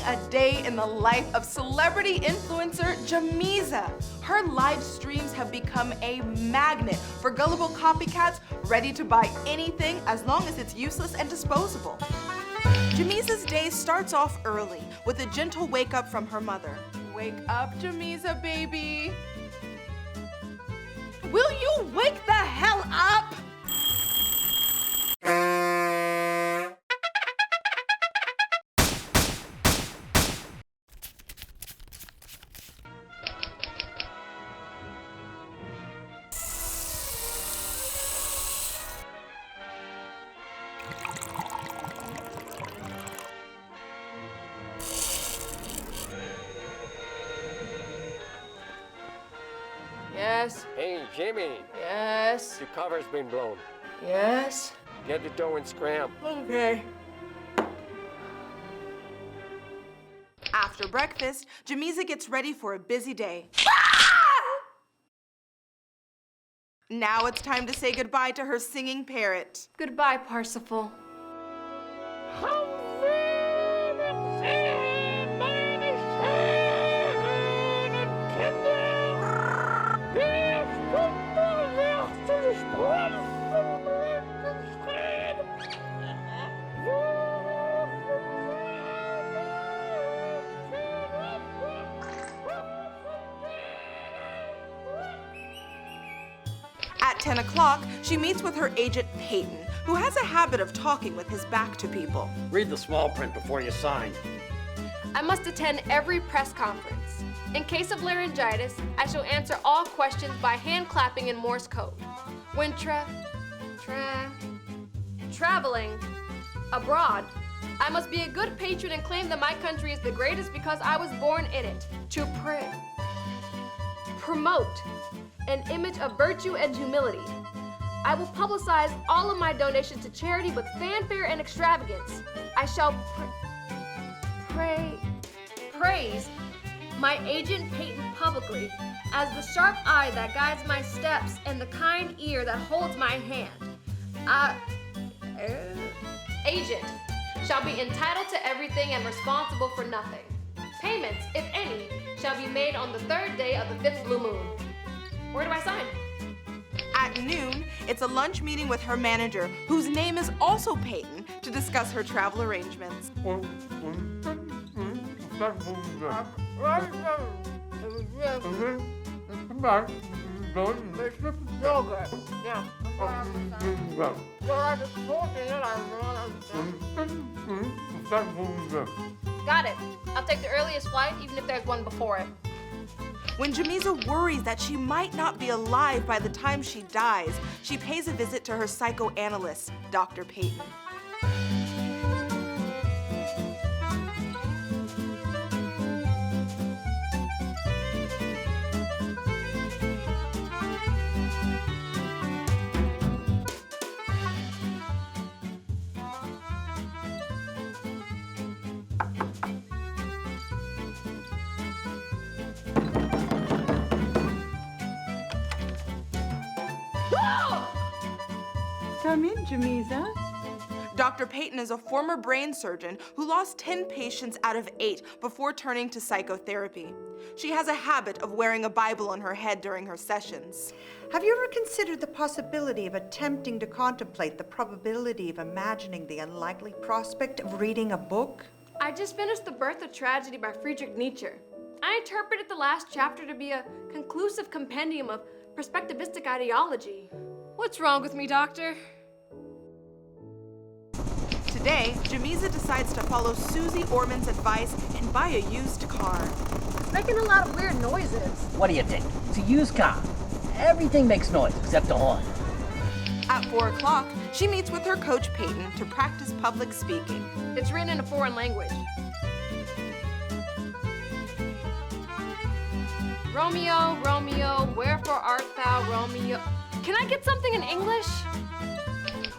a day in the life of celebrity influencer Jamella. Her live streams have become a magnet for gullible copycats ready to buy anything as long as it's useless and disposable. Jamisa's day starts off early with a gentle wake up from her mother. Wake up, Jamisa, baby. Will you wake the hell up? Yes. Hey, Jimmy. Yes. Your cover's been blown. Yes. Get the dough and scram. Okay. After breakfast, Jamisa gets ready for a busy day. Now it's time to say goodbye to her singing parrot. Goodbye, Parsifal. At 10 o'clock, she meets with her agent, Peyton, who has a habit of talking with his back to people. Read the small print before you sign. I must attend every press conference. In case of laryngitis, I shall answer all questions by hand clapping in Morse code. When traveling abroad, I must be a good patron and claim that my country is the greatest because I was born in it. To promote an image of virtue and humility. I will publicize all of my donations to charity with fanfare and extravagance. I shall praise my agent Peyton publicly as the sharp eye that guides my steps and the kind ear that holds my hand. Agent shall be entitled to everything and responsible for nothing. Payments, if any, shall be made on the third day of the fifth blue moon. Where do I sign? At noon, it's a lunch meeting with her manager, whose name is also Peyton, to discuss her travel arrangements. Got it. I'll take the earliest flight, even if there's one before it. When Jamisa worries that she might not be alive by the time she dies, she pays a visit to her psychoanalyst, Dr. Peyton. Come in, Jamisa. Dr. Peyton is a former brain surgeon who lost 10 patients out of 8 before turning to psychotherapy. She has a habit of wearing a Bible on her head during her sessions. Have you ever considered the possibility of attempting to contemplate the probability of imagining the unlikely prospect of reading a book? I just finished The Birth of Tragedy by Friedrich Nietzsche. I interpreted the last chapter to be a conclusive compendium of perspectivistic ideology. What's wrong with me, doctor? Today, Jamisa decides to follow Susie Orman's advice and buy a used car. It's making a lot of weird noises. What do you think? It's a used car. Everything makes noise except the horn. At 4 o'clock, she meets with her coach Peyton to practice public speaking. It's written in a foreign language. Romeo, Romeo, wherefore art thou, Romeo? Can I get something in English?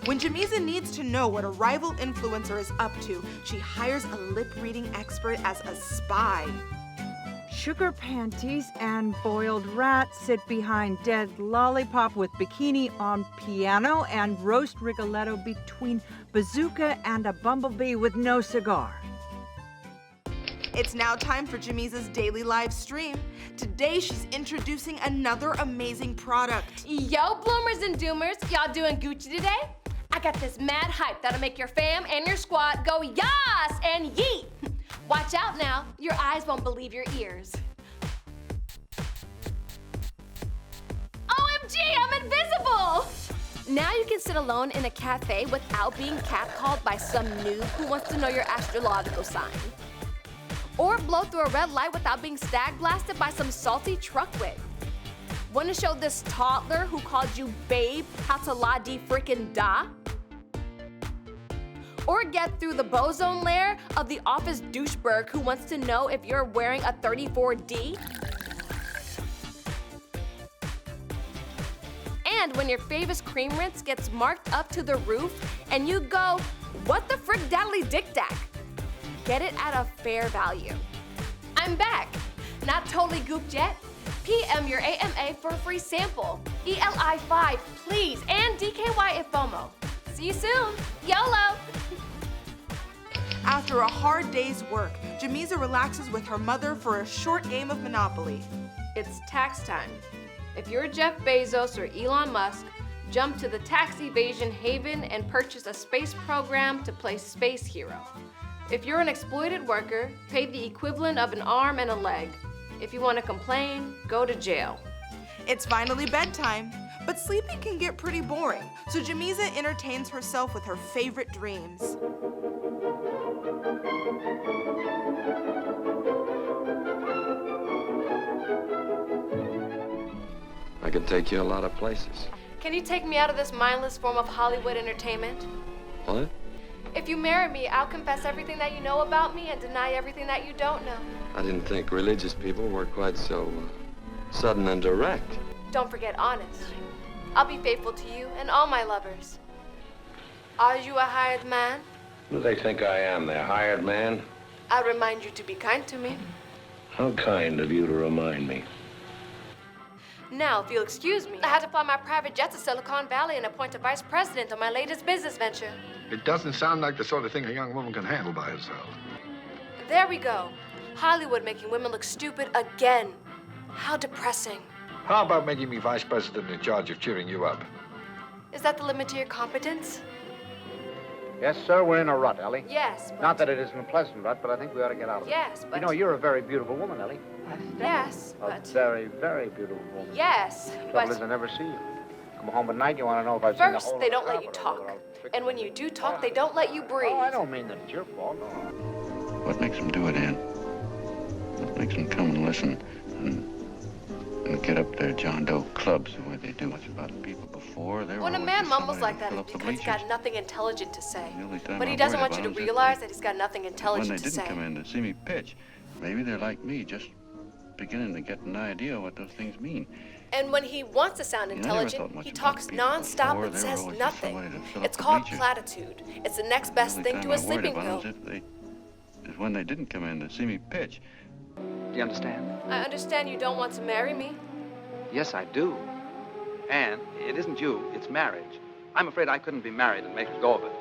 When Jamisa needs to know what a rival influencer is up to, she hires a lip-reading expert as a spy. Sugar panties and boiled rat sit behind dead lollipop with bikini on piano and roast rigoletto between bazooka and a bumblebee with no cigar. It's now time for Jamiza's daily live stream. Today, she's introducing another amazing product. Yo, bloomers and doomers, y'all doing Gucci today? I got this mad hype that'll make your fam and your squad go yas and yeet. Watch out now, your eyes won't believe your ears. OMG, I'm invisible! Now you can sit alone in a cafe without being catcalled by some noob who wants to know your astrological sign. Or blow through a red light without being stag blasted by some salty truckwit. Want to show this toddler who called you babe how to la-di frickin' da? Or get through the boson layer of the office douchebag who wants to know if you're wearing a 34D? And when your famous cream rinse gets marked up to the roof and you go, what the frick daddly dick dack? Get it at a fair value. I'm back. Not totally gooped yet. PM your AMA for a free sample. ELI5, please, and DKY if FOMO. See you soon. YOLO! After a hard day's work, Jamiza relaxes with her mother for a short game of Monopoly. It's tax time. If you're Jeff Bezos or Elon Musk, jump to the tax evasion haven and purchase a space program to play Space Hero. If you're an exploited worker, pay the equivalent of an arm and a leg. If you want to complain, go to jail. It's finally bedtime, but sleeping can get pretty boring, so Jamiza entertains herself with her favorite dreams. I can take you a lot of places. Can you take me out of this mindless form of Hollywood entertainment? What? If you marry me, I'll confess everything that you know about me and deny everything that you don't know. I didn't think religious people were quite so sudden and direct. Don't forget honest. I'll be faithful to you and all my lovers. Are you a hired man? Who do they think I am, their hired man? I remind you to be kind to me. How kind of you to remind me. Now, if you'll excuse me, I had to fly my private jet to Silicon Valley and appoint a vice president on my latest business venture. It doesn't sound like the sort of thing a young woman can handle by herself. There we go. Hollywood making women look stupid again. How depressing. How about making me vice president in charge of cheering you up? Is that the limit to your competence? Yes, sir, we're in a rut, Ellie. Yes, but... Not that it isn't a pleasant rut, but I think we ought to get out of it. Yes, but... You know, you're a very beautiful woman, Ellie. Yes, A but... very, very beautiful woman. Yes, Trouble is, I but... never see you. Come home at night, you want to know if I've seen the First, whole they of the don't let you carpet or talk. whether And when you do talk, they don't let you breathe. Oh, I don't mean that it's your fault, no. What makes them do it, Ann? What makes them come and listen and get up their John Doe clubs the way they do? It's about people before. When a man mumbles like that, it's because he's got nothing intelligent to say. But he I'm doesn't worried want you to about is realize if that he's got nothing when intelligent they to say. didn't come in to see me pitch, maybe they're like me, just beginning to get an idea what those things mean. And when he wants to sound intelligent, he talks nonstop and says nothing. It's called platitude. It's the next best thing to a sleeping pill. Is when they didn't come in to see me pitch. Do you understand? I understand you don't want to marry me. Yes, I do. And it isn't you, it's marriage. I'm afraid I couldn't be married and make a go of it.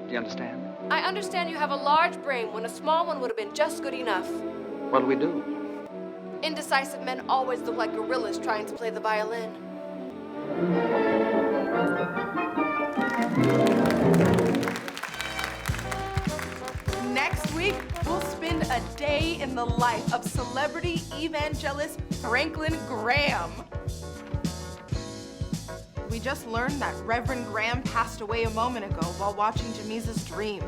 Do you understand? I understand you have a large brain when a small one would have been just good enough. What do we do? Indecisive men always look like gorillas trying to play the violin. Next week, we'll spend a day in the life of celebrity evangelist Franklin Graham. We just learned that Reverend Graham passed away a moment ago while watching Jamiza's dream.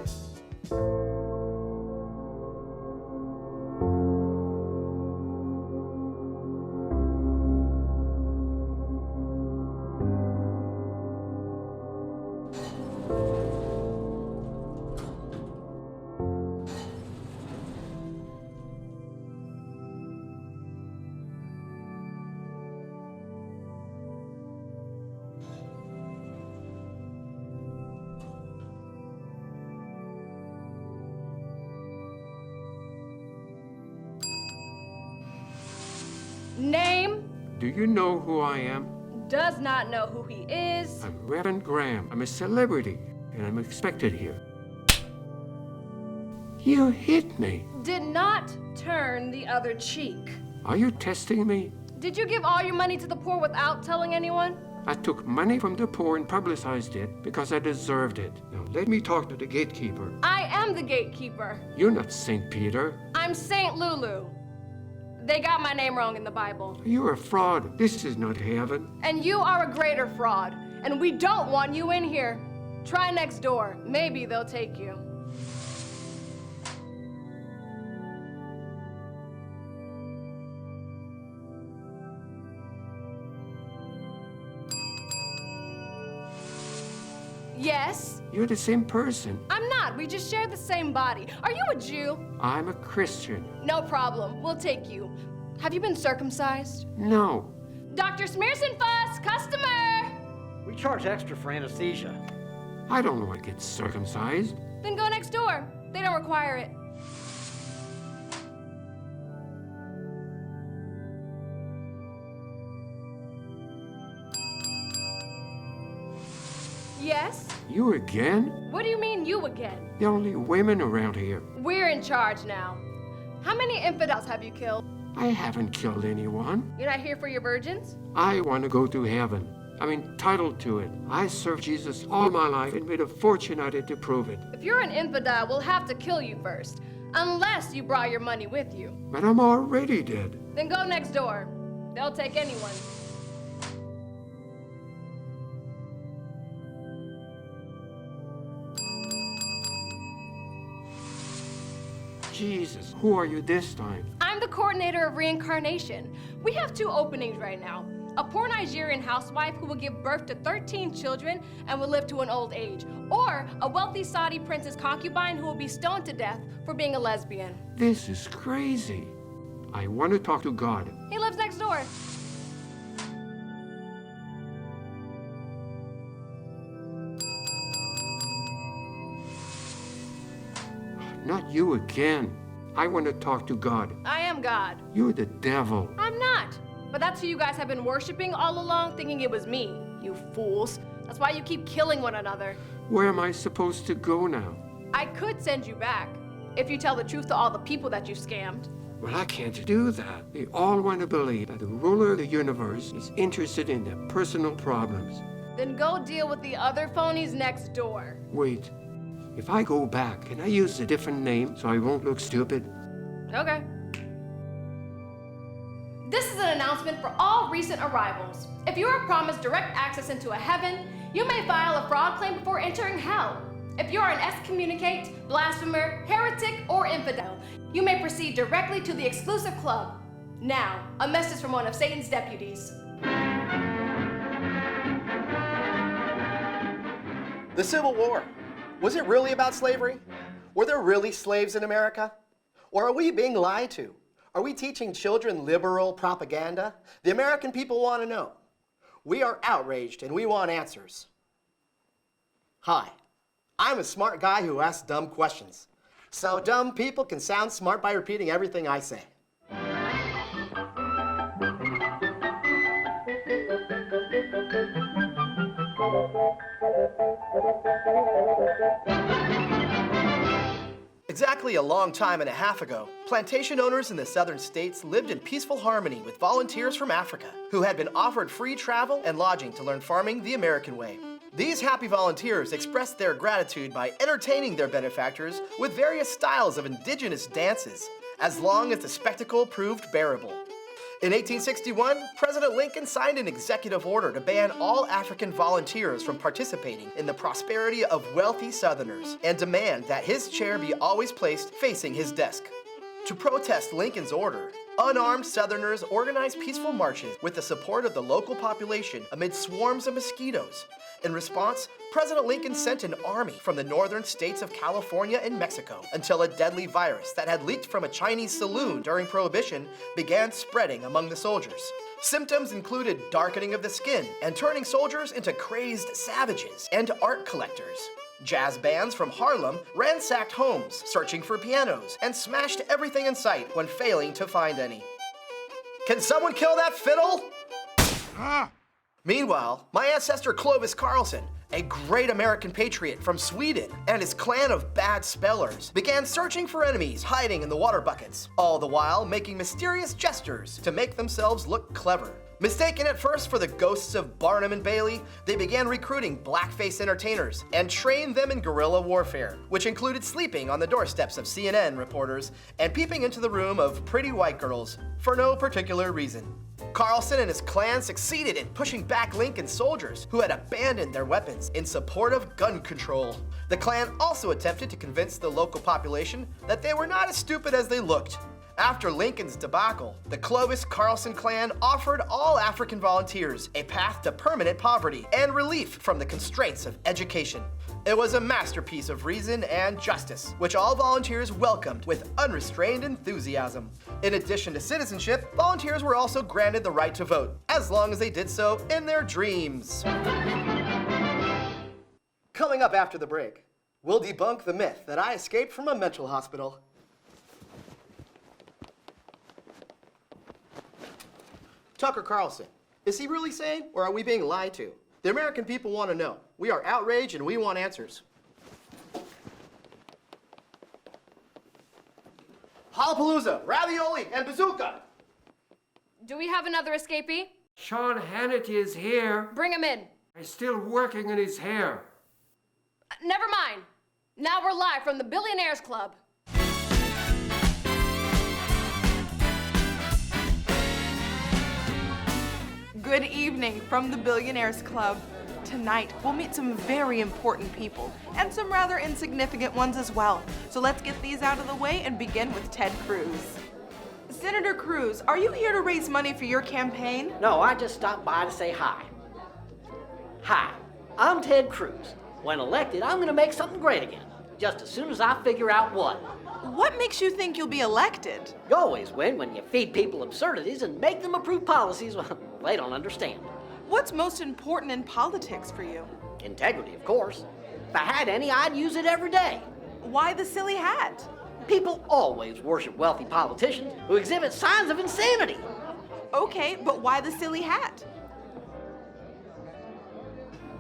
Name? Do you know who I am? Does not know who he is. I'm Reverend Graham. I'm a celebrity, and I'm expected here. You hit me. Did not turn the other cheek. Are you testing me? Did you give all your money to the poor without telling anyone? I took money from the poor and publicized it because I deserved it. Now let me talk to the gatekeeper. I am the gatekeeper. You're not St. Peter. I'm Saint Lulu. They got my name wrong in the Bible. You're a fraud. This is not heaven. And you are a greater fraud. And we don't want you in here. Try next door. Maybe they'll take you. Yes? You're the same person. I'm not. We just share the same body. Are you a Jew? I'm a Christian. No problem. We'll take you. Have you been circumcised? No. Dr. Smearson Fuss, customer! We charge extra for anesthesia. I don't want to get circumcised. Then go next door. They don't require it. Yes? You again? What do you mean, you again? The only women around here. We're in charge now. How many infidels have you killed? I haven't killed anyone. You're not here for your virgins? I want to go to heaven. I'm entitled to it. I served Jesus all my life and made a fortune out of it to prove it. If you're an infidel, we'll have to kill you first. Unless you brought your money with you. But I'm already dead. Then go next door. They'll take anyone. Jesus, who are you this time? I'm the coordinator of reincarnation. We have 2 openings right now. A poor Nigerian housewife who will give birth to 13 children and will live to an old age. Or a wealthy Saudi prince's concubine who will be stoned to death for being a lesbian. This is crazy. I want to talk to God. He lives next door. Not you again. I want to talk to God. I am God. You're the devil. I'm not. But that's who you guys have been worshiping all along, thinking it was me, you fools. That's why you keep killing one another. Where am I supposed to go now? I could send you back, if you tell the truth to all the people that you scammed. Well, I can't do that. They all want to believe that the ruler of the universe is interested in their personal problems. Then go deal with the other phonies next door. Wait. If I go back, can I use a different name so I won't look stupid? Okay. This is an announcement for all recent arrivals. If you are promised direct access into a heaven, you may file a fraud claim before entering hell. If you are an excommunicate, blasphemer, heretic, or infidel, you may proceed directly to the exclusive club. Now, a message from one of Satan's deputies. The Civil War. Was it really about slavery? Were there really slaves in America? Or are we being lied to? Are we teaching children liberal propaganda? The American people want to know. We are outraged and we want answers. Hi, I'm a smart guy who asks dumb questions. So dumb people can sound smart by repeating everything I say. Exactly a long time and a half ago, plantation owners in the southern states lived in peaceful harmony with volunteers from Africa who had been offered free travel and lodging to learn farming the American way. These happy volunteers expressed their gratitude by entertaining their benefactors with various styles of indigenous dances, as long as the spectacle proved bearable. In 1861, President Lincoln signed an executive order to ban all African volunteers from participating in the prosperity of wealthy Southerners and demand that his chair be always placed facing his desk. To protest Lincoln's order, unarmed Southerners organized peaceful marches with the support of the local population amid swarms of mosquitoes. In response, President Lincoln sent an army from the northern states of California and Mexico until a deadly virus that had leaked from a Chinese saloon during Prohibition began spreading among the soldiers. Symptoms included darkening of the skin and turning soldiers into crazed savages and art collectors. Jazz bands from Harlem ransacked homes, searching for pianos, and smashed everything in sight when failing to find any. Can someone kill that fiddle? Meanwhile, my ancestor Clovis Carlson, a great American patriot from Sweden, and his clan of bad spellers began searching for enemies hiding in the water buckets, all the while making mysterious gestures to make themselves look clever. Mistaken at first for the ghosts of Barnum and Bailey, they began recruiting blackface entertainers and trained them in guerrilla warfare, which included sleeping on the doorsteps of CNN reporters and peeping into the room of pretty white girls for no particular reason. Carlson and his clan succeeded in pushing back Lincoln's soldiers, who had abandoned their weapons in support of gun control. The clan also attempted to convince the local population that they were not as stupid as they looked. After Lincoln's debacle, the Clovis Carlson clan offered all African volunteers a path to permanent poverty and relief from the constraints of education. It was a masterpiece of reason and justice, which all volunteers welcomed with unrestrained enthusiasm. In addition to citizenship, volunteers were also granted the right to vote, as long as they did so in their dreams. Coming up after the break, we'll debunk the myth that I escaped from a mental hospital. Tucker Carlson, is he really sane, or are we being lied to? The American people want to know. We are outraged and we want answers. Halapalooza, ravioli, and bazooka! Do we have another escapee? Sean Hannity is here. Bring him in. He's still working on his hair. Never mind. Now we're live from the Billionaires Club. Good evening from the Billionaires Club. Tonight, we'll meet some very important people, and some rather insignificant ones as well. So let's get these out of the way and begin with Ted Cruz. Senator Cruz, are you here to raise money for your campaign? No, I just stopped by to say hi. Hi, I'm Ted Cruz. When elected, I'm gonna make something great again, just as soon as I figure out what. What makes you think you'll be elected? You always win when you feed people absurdities and make them approve policies well, they don't understand. What's most important in politics for you? Integrity, of course. If I had any, I'd use it every day. Why the silly hat? People always worship wealthy politicians who exhibit signs of insanity. Okay, but why the silly hat?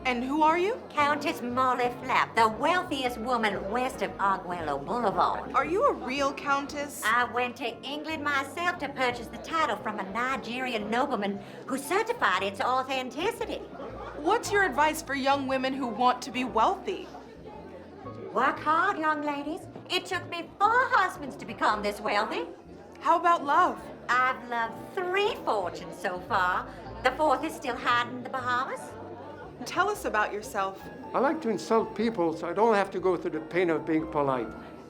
And who are you? Countess Molly Flap, the wealthiest woman west of Arguello Boulevard. Are you a real countess? I went to England myself to purchase the title from a Nigerian nobleman who certified its authenticity. What's your advice for young women who want to be wealthy? Work hard, young ladies. It took me 4 husbands to become this wealthy. How about love? I've loved 3 fortunes so far. The 4th is still hiding in the Bahamas. Tell us about yourself. I like to insult people so I don't have to go through the pain of being polite.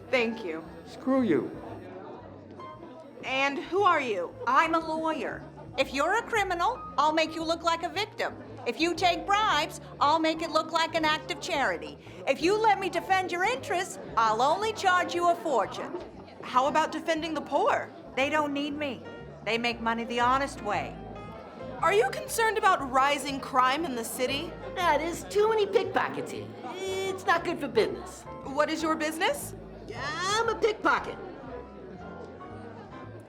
Thank you. Screw you. And who are you? I'm a lawyer. If you're a criminal, I'll make you look like a victim. If you take bribes, I'll make it look like an act of charity. If you let me defend your interests, I'll only charge you a fortune. How about defending the poor? They don't need me. They make money the honest way. Are you concerned about rising crime in the city? There's too many pickpockets here. It's not good for business. What is your business? I'm a pickpocket.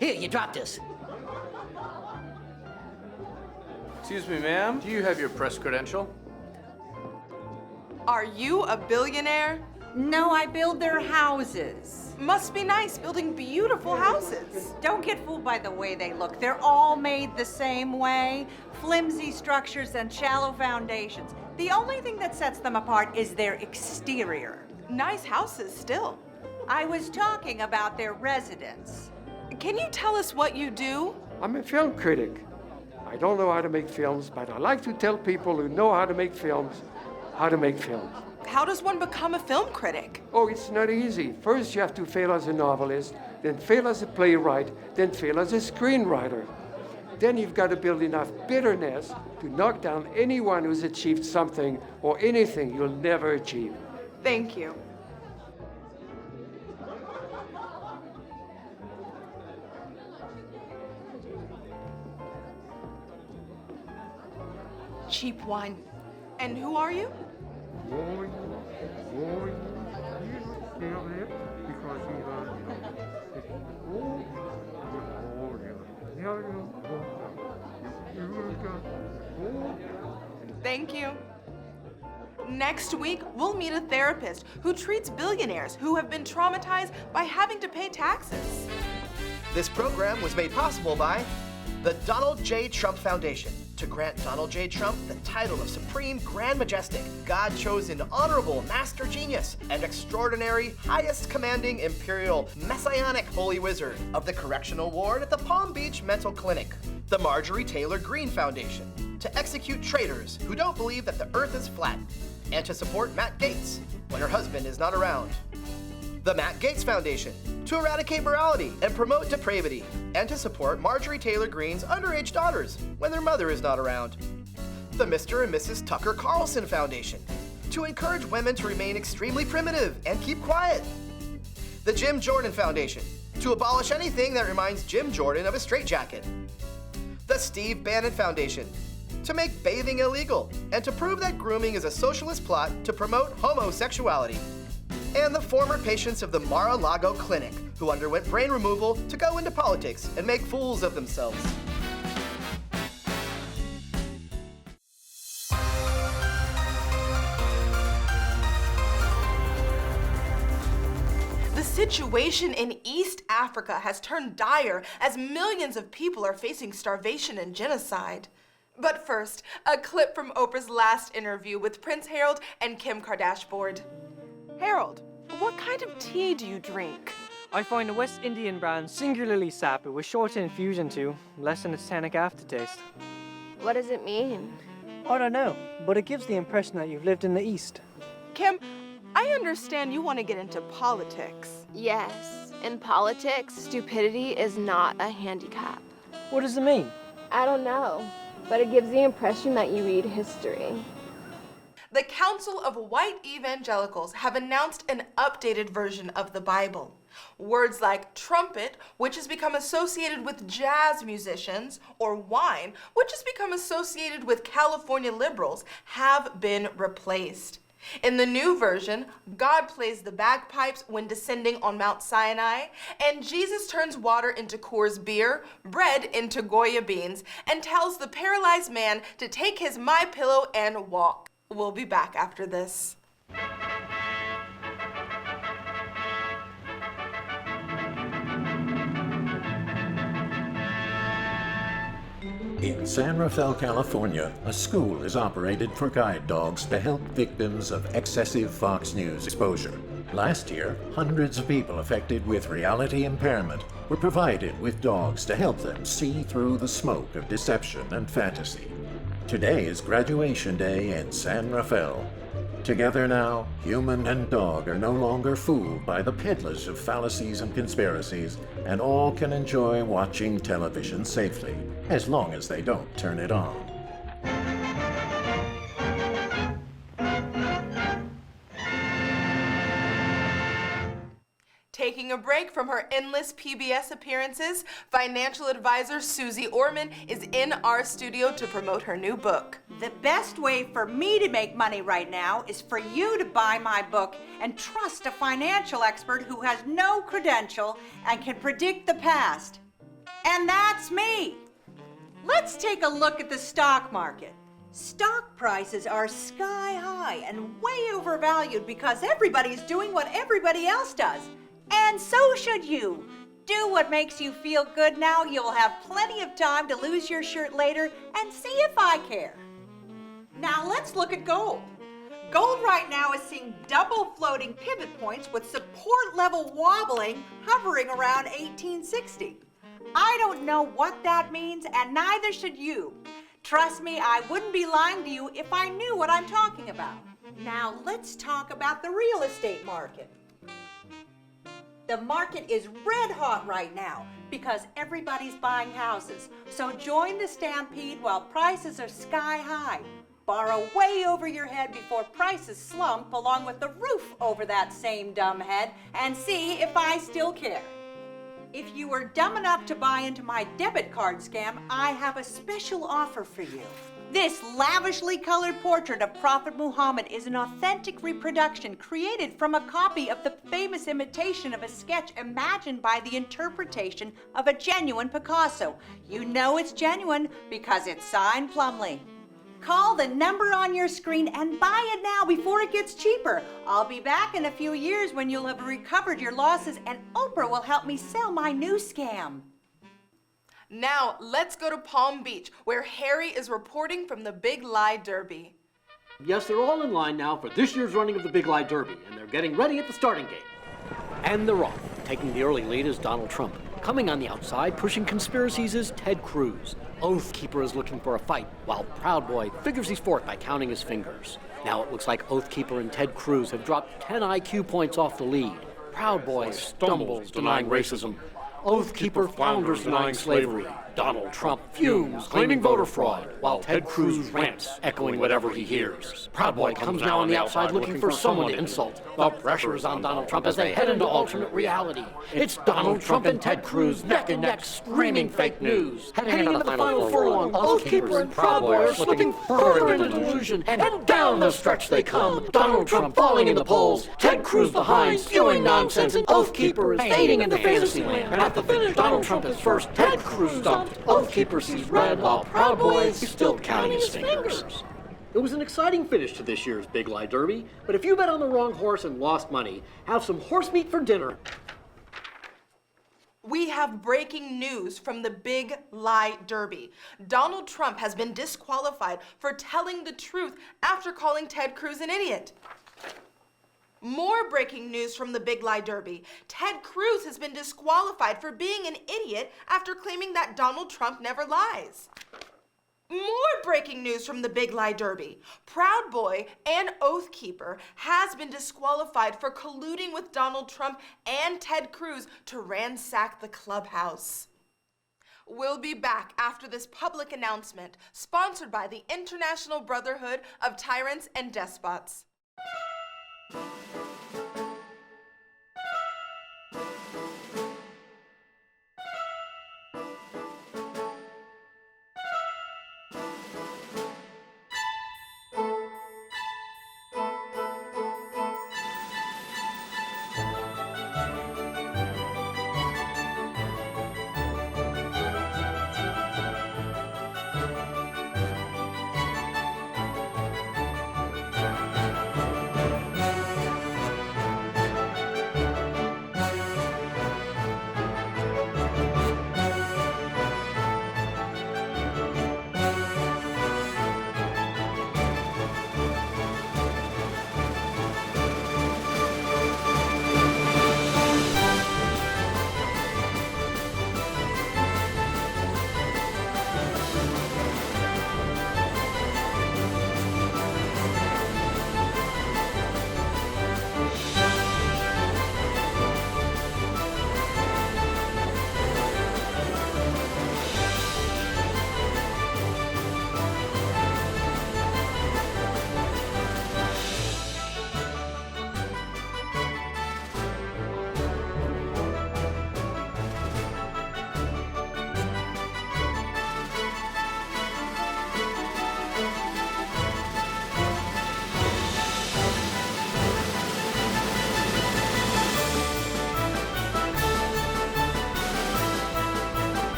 Here, you drop this. Excuse me, ma'am. Do you have your press credential? Are you a billionaire? No, I build their houses. Must be nice building beautiful houses. Don't get fooled by the way they look. They're all made the same way. Flimsy structures and shallow foundations. The only thing that sets them apart is their exterior. Nice houses still. I was talking about their residence. Can you tell us what you do? I'm a film critic. I don't know how to make films, but I like to tell people who know how to make films how to make films. How does one become a film critic? Oh, it's not easy. First, you have to fail as a novelist, then fail as a playwright, then fail as a screenwriter. Then you've got to build enough bitterness to knock down anyone who's achieved something or anything you'll never achieve. Thank you. Cheap wine. And who are you? Thank you. Next week, we'll meet a therapist who treats billionaires who have been traumatized by having to pay taxes. This program was made possible by the Donald J. Trump Foundation, to grant Donald J. Trump the title of Supreme Grand Majestic, God-chosen Honorable Master Genius, and Extraordinary Highest Commanding Imperial Messianic Holy Wizard of the Correctional Ward at the Palm Beach Mental Clinic. The Marjorie Taylor Greene Foundation, to execute traitors who don't believe that the earth is flat, and to support Matt Gaetz when her husband is not around. The Matt Gaetz Foundation, to eradicate morality and promote depravity, and to support Marjorie Taylor Greene's underage daughters when their mother is not around. The Mr. and Mrs. Tucker Carlson Foundation, to encourage women to remain extremely primitive and keep quiet. The Jim Jordan Foundation, to abolish anything that reminds Jim Jordan of a straitjacket. The Steve Bannon Foundation, to make bathing illegal and to prove that grooming is a socialist plot to promote homosexuality. And the former patients of the Mar-a-Lago Clinic who underwent brain removal to go into politics and make fools of themselves. The situation in East Africa has turned dire as millions of people are facing starvation and genocide. But first, a clip from Oprah's last interview with Prince Harold and Kim Kardashian. Harold, what kind of tea do you drink? I find the West Indian brand singularly sappy with short infusion to less than its tannic aftertaste. What does it mean? I don't know, but it gives the impression that you've lived in the East. Kim, I understand you want to get into politics. Yes. In politics, stupidity is not a handicap. What does it mean? I don't know, but it gives the impression that you read history. The Council of White Evangelicals have announced an updated version of the Bible. Words like trumpet, which has become associated with jazz musicians, or wine, which has become associated with California liberals, have been replaced. In the new version, God plays the bagpipes when descending on Mount Sinai, and Jesus turns water into Coors beer, bread into Goya beans, and tells the paralyzed man to take his MyPillow and walk. We'll be back after this. In San Rafael, California, a school is operated for guide dogs to help victims of excessive Fox News exposure. Last year, hundreds of people affected with reality impairment were provided with dogs to help them see through the smoke of deception and fantasy. Today is graduation day in San Rafael. Together now, human and dog are no longer fooled by the peddlers of fallacies and conspiracies, and all can enjoy watching television safely, as long as they don't turn it on. Taking a break from her endless PBS appearances, financial advisor Susie Orman is in our studio to promote her new book. The best way for me to make money right now is for you to buy my book and trust a financial expert who has no credential and can predict the past. And that's me. Let's take a look at the stock market. Stock prices are sky high and way overvalued because everybody's doing what everybody else does. And so should you. Do what makes you feel good now. You'll have plenty of time to lose your shirt later and see if I care. Now let's look at gold. Gold right now is seeing double floating pivot points with support level wobbling hovering around 1860. I don't know what that means, and neither should you. Trust me, I wouldn't be lying to you if I knew what I'm talking about. Now let's talk about the real estate market. The market is red hot right now because everybody's buying houses. So join the stampede while prices are sky high. Borrow way over your head before prices slump along with the roof over that same dumb head and see if I still care. If you were dumb enough to buy into my debit card scam, I have a special offer for you. This lavishly colored portrait of Prophet Muhammad is an authentic reproduction created from a copy of the famous imitation of a sketch imagined by the interpretation of a genuine Picasso. You know it's genuine because it's signed Plumley. Call the number on your screen and buy it now before it gets cheaper. I'll be back in a few years when you'll have recovered your losses and Oprah will help me sell my new scam. Now, let's go to Palm Beach, where Harry is reporting from the Big Lie Derby. Yes, they're all in line now for this year's running of the Big Lie Derby, and they're getting ready at the starting gate. And they're off. Taking the early lead is Donald Trump. Coming on the outside, pushing conspiracies, is Ted Cruz. Oath Keeper is looking for a fight, while Proud Boy figures he's fourth by counting his fingers. Now it looks like Oath Keeper and Ted Cruz have dropped 10 IQ points off the lead. Proud Boy stumbles, denying racism. Oath Keeper flounders, denying slavery. Donald Trump fumes, claiming voter fraud, while Ted Cruz rants, echoing whatever he hears. Proud Boy comes now on the outside looking for someone to insult. The pressure is on Donald Trump as they head into alternate reality. It's Donald Trump and Ted Cruz neck and neck, screaming fake news. Heading into the final furlong, Oath Keeper and Proud Boy are slipping further into delusion, and down the stretch they come. Donald Trump falling in the polls, Ted Cruz behind, spewing nonsense, and Oath Keeper is fading into fantasy land. And at the finish, Donald Trump is first, Ted Cruz dumped. Oath Keeper sees red, while Proud Boy is still counting his fingers. It was an exciting finish to this year's Big Lie Derby, but if you bet on the wrong horse and lost money, have some horse meat for dinner. We have breaking news from the Big Lie Derby. Donald Trump has been disqualified for telling the truth after calling Ted Cruz an idiot. More breaking news from the Big Lie Derby. Ted Cruz has been disqualified for being an idiot after claiming that Donald Trump never lies. More breaking news from the Big Lie Derby. Proud Boy and Oath Keeper has been disqualified for colluding with Donald Trump and Ted Cruz to ransack the clubhouse. We'll be back after this public announcement, sponsored by the International Brotherhood of Tyrants and Despots.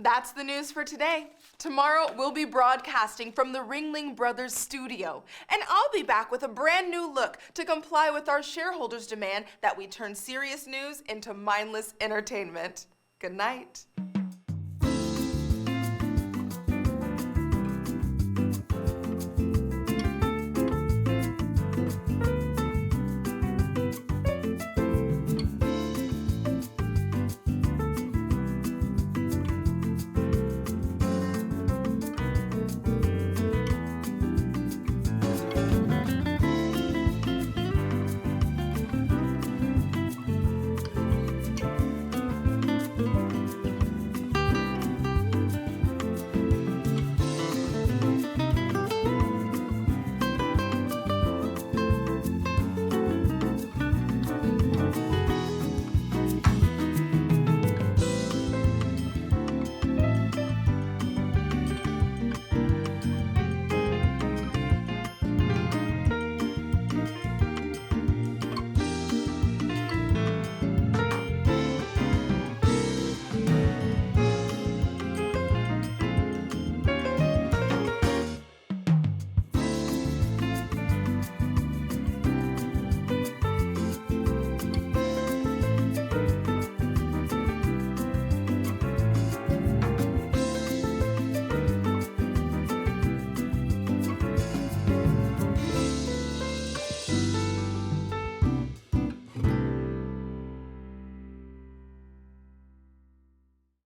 That's the news for today. Tomorrow, we'll be broadcasting from the Ringling Brothers studio, and I'll be back with a brand new look to comply with our shareholders' demand that we turn serious news into mindless entertainment. Good night.